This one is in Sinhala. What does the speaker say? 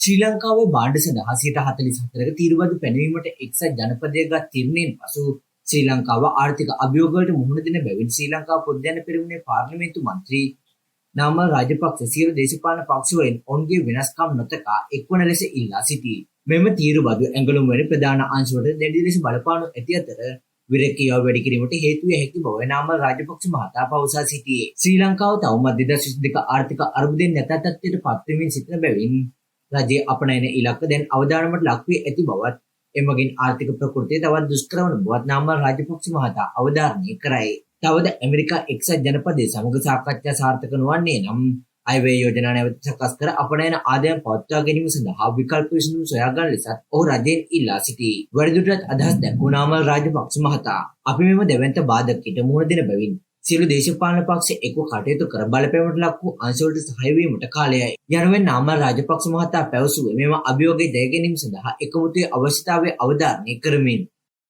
ශ්‍රී ලංකාවේ භාණ්ඩ සඳහා 44ක තීරුබදු පැනවීමට එක්සත් ජනපදයේ ගත් තීරණයෙන් පසු ශ්‍රී ලංකාව ආර්ථික අභියෝගවලට මුහුණ දෙන බැවින් ශ්‍රී ලංකා පොදුජන පෙරමුණේ පාර්ලිමේන්තු මන්ත්‍රී නාමල් රාජපක්ෂ සියලු දේශපාලන පක්ෂවලින් ඔවුන්ගේ වෙනස්කම් නොතකා එක්වන ලෙස ඉල්ලා සිටී. මෙම තීරුබදු ඇඟලුම් වැනි ප්‍රධාන අංශවලට දැඩි ලෙස බලපානු ඇති අතර විරකියාව වැඩි කිරීමට හේතු විය හැකි බව නාමල් රාජපක්ෂ මහතා පවසා සිටියේ. ශ්‍රී ලංකාව තවමත් 2022 ආර්ථික අර්බුදයෙන් නැත තත්ත්වයට පත්වෙමින් සිටින බැවින් රජයේ අපනයන ඉලක්ක දැන් අවධානමට ලක් වී ඇති බවත් එමගින් ආර්ථික ප්‍රකෘතිය තවත් දුෂ්කර වන බවත් නාමල් රාජපක්ෂ මහතා අවධාරණය කරයි. තවද ඇමරිකා එක්සත් ජනපදයේ සමග සාකච්ඡා සාර්ථක නොවන්නේ නම් අයවැය යෝජනා නැවත සකස් කර අපනයන ආදායම් පවත්වා ගැනීම සඳහා විකල්ප විසඳුම් සොයා ගන්න ලෙසත් ඔහු රජයෙන් ඉල්ලා සිටී. වැඩිදුරටත් අදහස් දැක්වූ නාමල් රාජපක්ෂ මහතා අපි මෙම දෙවන්ත බාධකයට මුහුණ දෙන බැවින් සියලු දේශපාලන පක්ෂ එක්ව කටයුතු කර බලපෑමට ලක් වූ අංශවලට සහාය වීමට කාලයයි. යනුවෙන් නාමල් රාජපක්ෂ මහතා පැවසුවේ මෙම අභියෝගයේ ජය ගැනීම සඳහා එකමුතුවේ අවශ්‍යතාවය අවධාරණය කරමින්